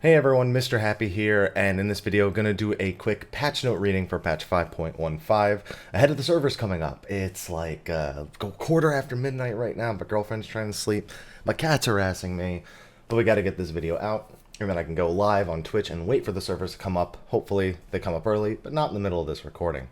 Hey everyone, Mr. Happy here, and in this video I'm going to do a quick patch note reading for patch 5.15 ahead of the servers coming up. It's like quarter after midnight right now, my girlfriend's trying to sleep, my cat's harassing me, but we got to get this video out, and then I can go live on Twitch and wait for the servers to come up. Hopefully they come up early, but not in the middle of this recording.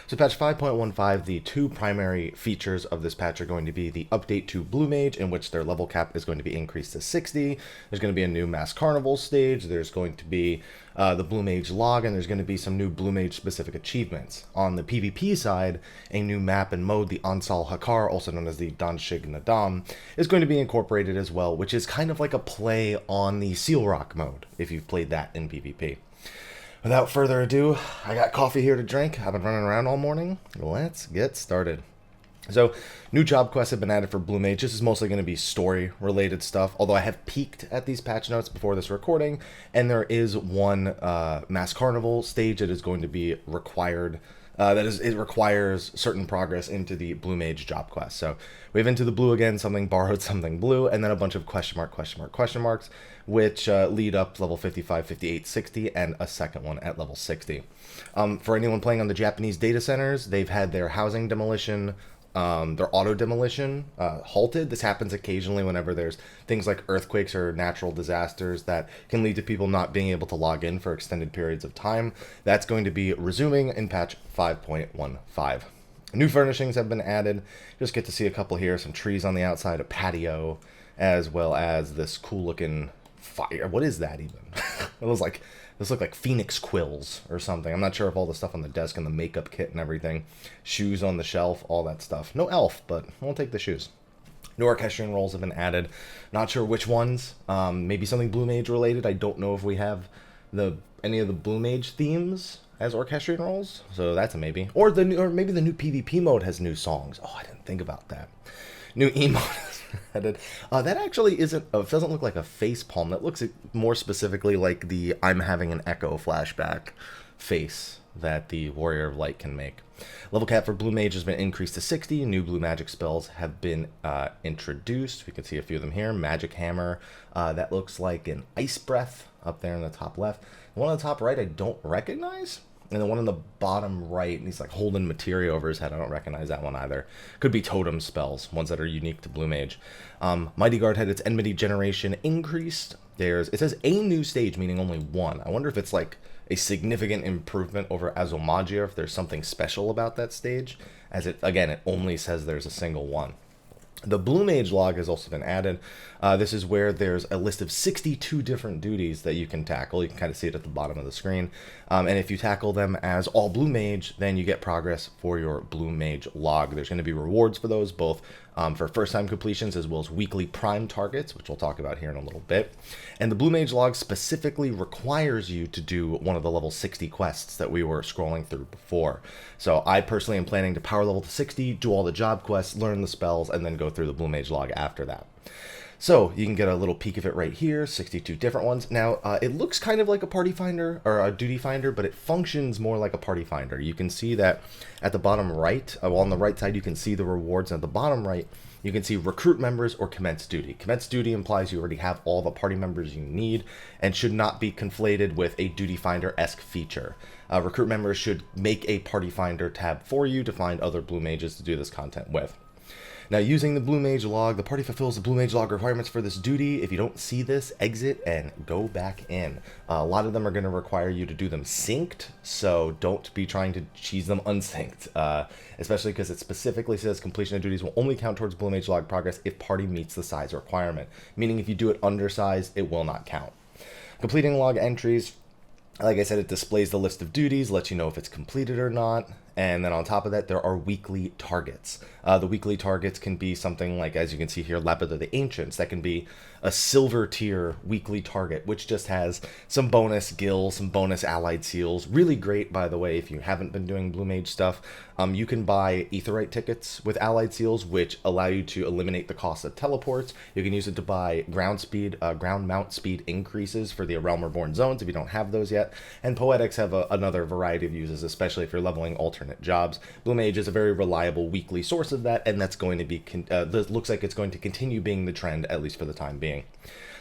So patch 5.15, the two primary features of this patch are going to be the update to Blue Mage, in which their level cap is going to be increased to 60. There's going to be a new Mass Carnival stage. There's going to be the Blue Mage log, and there's going to be some new Blue Mage specific achievements. On the PvP side, a new map and mode, the Ansal Hakar, also known as the Danshig Nadam, is going to be incorporated as well, which is kind of like a play on the Seal Rock mode, if you've played that in PvP. Without further ado, I got coffee here to drink. I've been running around all morning. Let's get started. So, new job quests have been added for Blue Mage. This is mostly going to be story-related stuff, although I have peeked at these patch notes before this recording, and there is one Mass Carnival stage that is going to be required. It requires certain progress into the Blue Mage job quest. So we have Into the Blue again, something borrowed, something blue, and then a bunch of question marks, which lead up level 55, 58, 60, and a second one at level 60. For anyone playing on the Japanese data centers, they've had their housing demolition, their auto demolition halted. This happens occasionally whenever there's things like earthquakes or natural disasters that can lead to people not being able to log in for extended periods of time. That's going to be resuming in patch 5.15. New furnishings have been added. Just get to see a couple here, some trees on the outside, a patio, as well as this cool looking fire. What is that even? It was like, this looked like phoenix quills or something. I'm not sure if all the stuff on the desk and the makeup kit and everything, shoes on the shelf, all that stuff. No elf, but we'll take the shoes. New orchestrion roles have been added. Not sure which ones. Maybe something Blue Mage related. I don't know if we have any of the Blue Mage themes as orchestrion roles, so that's a maybe. Or maybe the new PvP mode has new songs. Oh, I didn't think about that. New emote is added. That actually doesn't look like a face palm. That looks more specifically like the I'm having an echo flashback face that the Warrior of Light can make. Level cap for Blue Mage has been increased to 60. New blue magic spells have been introduced. We can see a few of them here. Magic Hammer. That looks like an Ice Breath up there in the top left. The one on the top right I don't recognize. And the one on the bottom right, and he's like holding materia over his head. I don't recognize that one either. Could be totem spells, ones that are unique to Blue Mage. Mighty Guard had its enmity generation increased. It says a new stage, meaning only one. I wonder if it's like a significant improvement over Azomagia, if there's something special about that stage. As it only says there's a single one. The Blue Mage log has also been added. This is where there's a list of 62 different duties that you can tackle. You can kind of see it at the bottom of the screen. And if you tackle them as all Blue Mage, then you get progress for your Blue Mage log. There's going to be rewards for those, both for first-time completions as well as weekly prime targets, which we'll talk about here in a little bit. And the Blue Mage log specifically requires you to do one of the level 60 quests that we were scrolling through before. So I personally am planning to power level to 60, do all the job quests, learn the spells, and then go through the Blue Mage log after that. So you can get a little peek of it right here, 62 different ones. Now, it looks kind of like a party finder or a duty finder, but it functions more like a party finder. You can see that at the bottom right, on the right side, you can see the rewards. And at the bottom right, you can see recruit members or commence duty. Commence duty implies you already have all the party members you need and should not be conflated with a duty finder-esque feature. Recruit members should make a party finder tab for you to find other Blue Mages to do this content with. Now, using the Blue Mage log, the party fulfills the Blue Mage log requirements for this duty. If you don't see this, exit and go back in. A lot of them are going to require you to do them synced, so don't be trying to cheese them unsynced, especially because it specifically says completion of duties will only count towards Blue Mage log progress if party meets the size requirement, meaning if you do it undersized, it will not count. Completing log entries, like I said, it displays the list of duties, lets you know if it's completed or not. And then on top of that, there are weekly targets. The weekly targets can be something like, as you can see here, Lapith of the Ancients. That can be a silver tier weekly target, which just has some bonus gills, some bonus allied seals. Really great, by the way, if you haven't been doing Blue Mage stuff. You can buy Aetheryte tickets with allied seals, which allow you to eliminate the cost of teleports. You can use it to buy ground mount speed increases for the Realm Reborn zones if you don't have those yet. And Poetics have another variety of uses, especially if you're leveling Alternate alternate jobs. Blue Mage is a very reliable weekly source of that, and that's going to be, looks like it's going to continue being the trend, at least for the time being.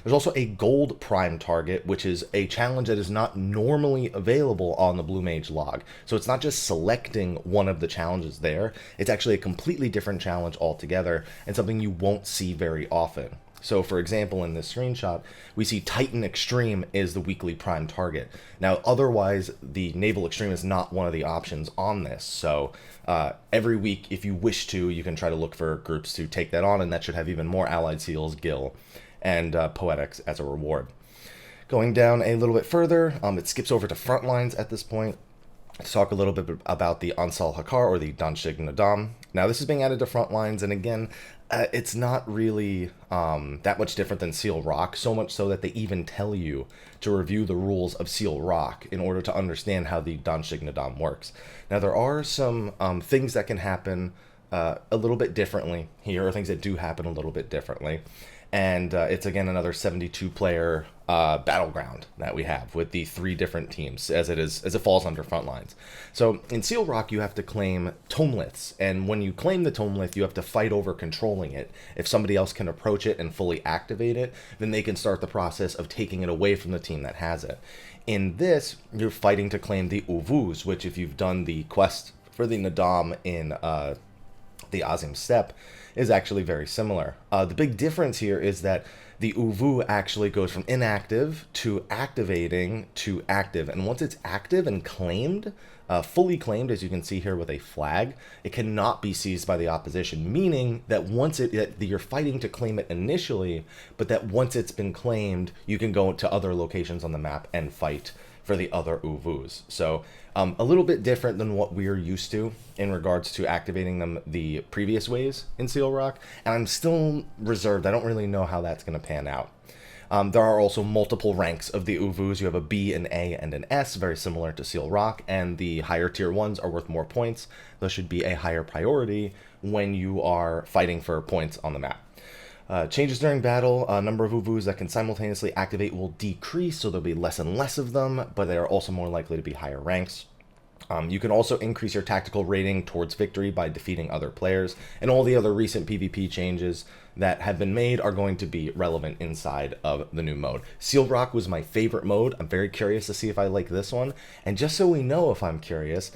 There's also a gold prime target, which is a challenge that is not normally available on the Blue Mage log. So it's not just selecting one of the challenges there, it's actually a completely different challenge altogether, and something you won't see very often. So for example, in this screenshot, we see Titan Extreme is the weekly prime target. Now, otherwise, the Naval Extreme is not one of the options on this. So every week, if you wish to, you can try to look for groups to take that on, and that should have even more Allied Seals, Gil, and Poetics as a reward. Going down a little bit further, it skips over to Frontlines at this point to talk a little bit about the Ansal Hakar, or the Danshig Nadam. Now, this is being added to Frontlines, and again, it's not really that much different than Seal Rock, so much so that they even tell you to review the rules of Seal Rock in order to understand how the Danshig Nadam works. Now, there are some things that can happen a little bit differently here, or things that do happen a little bit differently. And it's, again, another 72-player battleground that we have with the 3 different teams as it falls under Frontlines. So in Seal Rock, you have to claim tomeliths, and when you claim the tomelith, you have to fight over controlling it. If somebody else can approach it and fully activate it, then they can start the process of taking it away from the team that has it. In this, you're fighting to claim the Uvus, which, if you've done the quest for the Nadam in the Azim Steppe, is actually very similar. The big difference here is that the Uvu actually goes from inactive to activating to active, and once it's active and claimed, fully claimed, as you can see here with a flag, it cannot be seized by the opposition, meaning that that you're fighting to claim it initially, but that once it's been claimed, you can go to other locations on the map and fight for the other Uvus. So a little bit different than what we're used to in regards to activating them the previous ways in Seal Rock, and I'm still reserved. I don't really know how that's going to pan out. There are also multiple ranks of the Uvus. You have a B, an A, and an S, very similar to Seal Rock, and the higher tier ones are worth more points. Those should be a higher priority when you are fighting for points on the map. Changes during battle, number of Uvus that can simultaneously activate will decrease, so there'll be less and less of them, but they are also more likely to be higher ranks. You can also increase your tactical rating towards victory by defeating other players, and all the other recent PvP changes that have been made are going to be relevant inside of the new mode. Seal Rock was my favorite mode. I'm very curious to see if I like this one, and just so we know if I'm curious,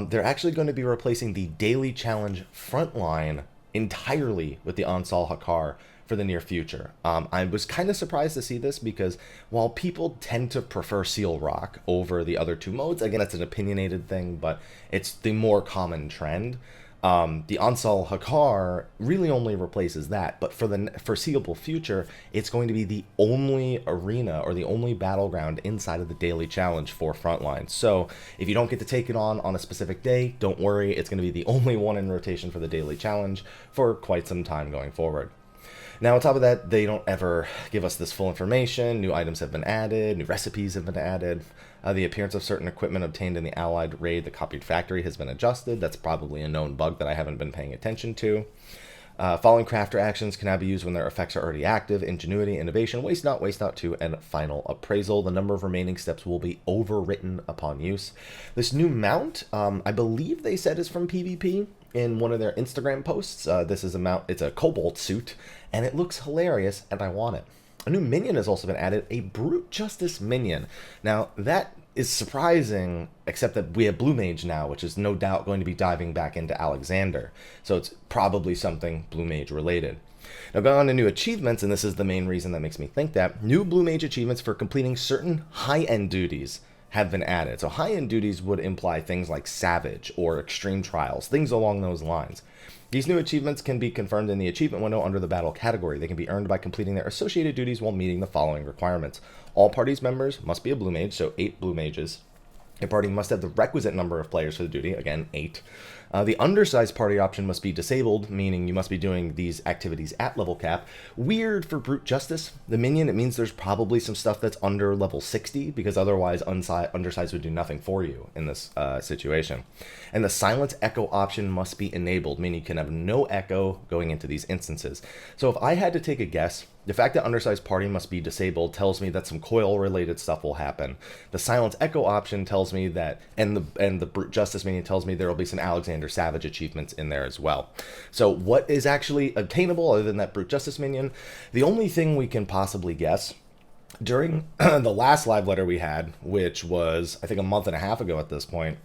they're actually going to be replacing the Daily Challenge Frontline entirely with the Ansal Hakar for the near future. I was kind of surprised to see this because while people tend to prefer Seal Rock over the other 2 modes, again, it's an opinionated thing, but it's the more common trend. The Ansal Hakar really only replaces that, but for the foreseeable future, it's going to be the only arena or the only battleground inside of the daily challenge for Frontline. So if you don't get to take it on a specific day, don't worry, it's going to be the only one in rotation for the daily challenge for quite some time going forward. Now, on top of that, they don't ever give us this full information. New items have been added, new recipes have been added. The appearance of certain equipment obtained in the Allied raid, the copied factory, has been adjusted. That's probably a known bug that I haven't been paying attention to. Following crafter actions can now be used when their effects are already active: Ingenuity, Innovation, Waste Not 2, and Final Appraisal. The number of remaining steps will be overwritten upon use. This new mount, I believe they said is from PvP in one of their Instagram posts. This is a mount, it's a Cobalt suit, and it looks hilarious, and I want it. A new minion has also been added, a Brute Justice minion. Now, that is surprising, except that we have Blue Mage now, which is no doubt going to be diving back into Alexander. So it's probably something Blue Mage related. Now, going on to new achievements, and this is the main reason that makes me think that, new Blue Mage achievements for completing certain high-end duties have been added. So high-end duties would imply things like Savage or Extreme Trials, things along those lines. These new achievements can be confirmed in the achievement window under the battle category. They can be earned by completing their associated duties while meeting the following requirements. All parties members must be a Blue Mage, so 8 Blue Mages. A party must have the requisite number of players for the duty, again, 8. The undersized party option must be disabled, meaning you must be doing these activities at level cap. Weird for Brute Justice. The minion, it means there's probably some stuff that's under level 60, because otherwise undersized would do nothing for you in this situation. And the silence echo option must be enabled, meaning you can have no echo going into these instances. So if I had to take a guess, the fact that undersized party must be disabled tells me that some coil related stuff will happen. The silence echo option tells me that, and the Brute Justice minion tells me there will be some Alexander Savage achievements in there as well. So what is actually obtainable other than that Brute Justice minion? The only thing we can possibly guess, during the last live letter we had, which was I think a month and a half ago at this point,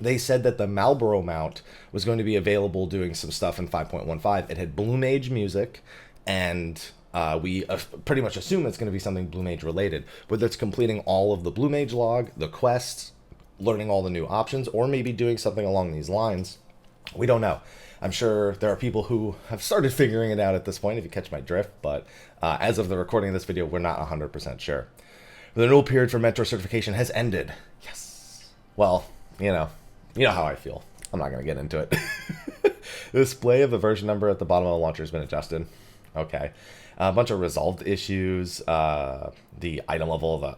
they said that the Marlboro mount was going to be available doing some stuff in 5.15. It had Blue Mage music, and we pretty much assume it's going to be something Blue Mage related, whether it's completing all of the Blue Mage log, the quests, learning all the new options, or maybe doing something along these lines. We don't know. I'm sure there are people who have started figuring it out at this point, if you catch my drift, but as of the recording of this video, we're not 100% sure. The renewal period for Mentor certification has ended. Yes. Well, you know how I feel. I'm not going to get into it. The display of the version number at the bottom of the launcher has been adjusted. Okay. A bunch of resolved issues. The item level of the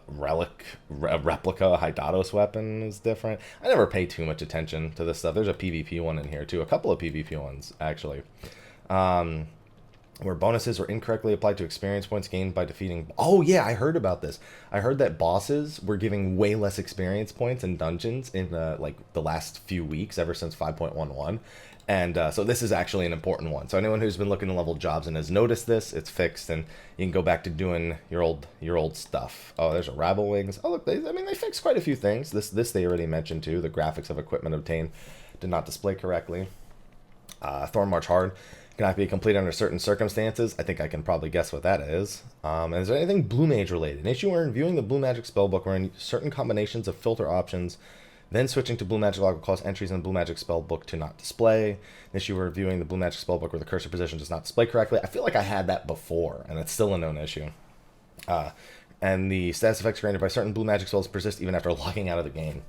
replica Hydatos weapon is different. I never pay too much attention to this stuff. There's a PvP one in here too. A couple of PvP ones, actually. Where bonuses were incorrectly applied to experience points gained by defeating... Oh, yeah, I heard about this. I heard that bosses were giving way less experience points in dungeons in the last few weeks, ever since 5.11. And so this is actually an important one. So anyone who's been looking to level jobs and has noticed this, it's fixed, and you can go back to doing your old stuff. Oh, there's a Rabble Wings. Oh, look, they fixed quite a few things. This they already mentioned too. The graphics of equipment obtained did not display correctly. Thorn March Hard cannot be completed under certain circumstances. I think I can probably guess what that is. And is there anything Blue Mage related? An issue where viewing the Blue Magic spellbook where in certain combinations of filter options, then switching to Blue Magic log will cause entries in the Blue Magic spellbook to not display. An issue where viewing the Blue Magic spellbook where the cursor position does not display correctly. I feel like I had that before, and it's still a known issue. And the status effects granted by certain Blue Magic spells persist even after logging out of the game.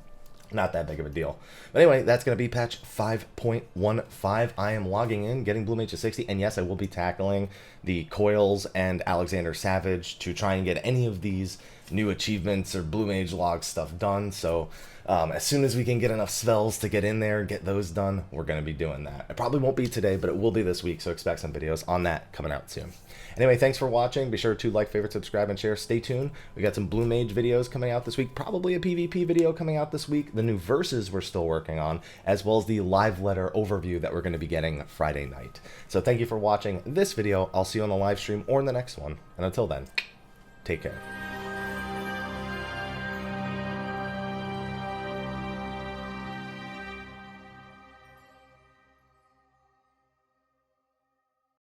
Not that big of a deal. But anyway, that's going to be patch 5.15. I am logging in, getting Blue Mage to 60, and yes, I will be tackling the Coils and Alexander Savage to try and get any of these new achievements or Blue Mage log stuff done. So as soon as we can get enough spells to get in there and get those done, we're going to be doing that. It probably won't be today, but it will be this week, so expect some videos on that coming out soon. Anyway, thanks for watching. Be sure to like, favorite, subscribe, and share. Stay tuned. We got some Blue Mage videos coming out this week, probably a PvP video coming out this week, the new verses we're still working on, as well as the live letter overview that we're going to be getting Friday night. So thank you for watching this video. I'll see you on the live stream or in the next one. And until then, take care.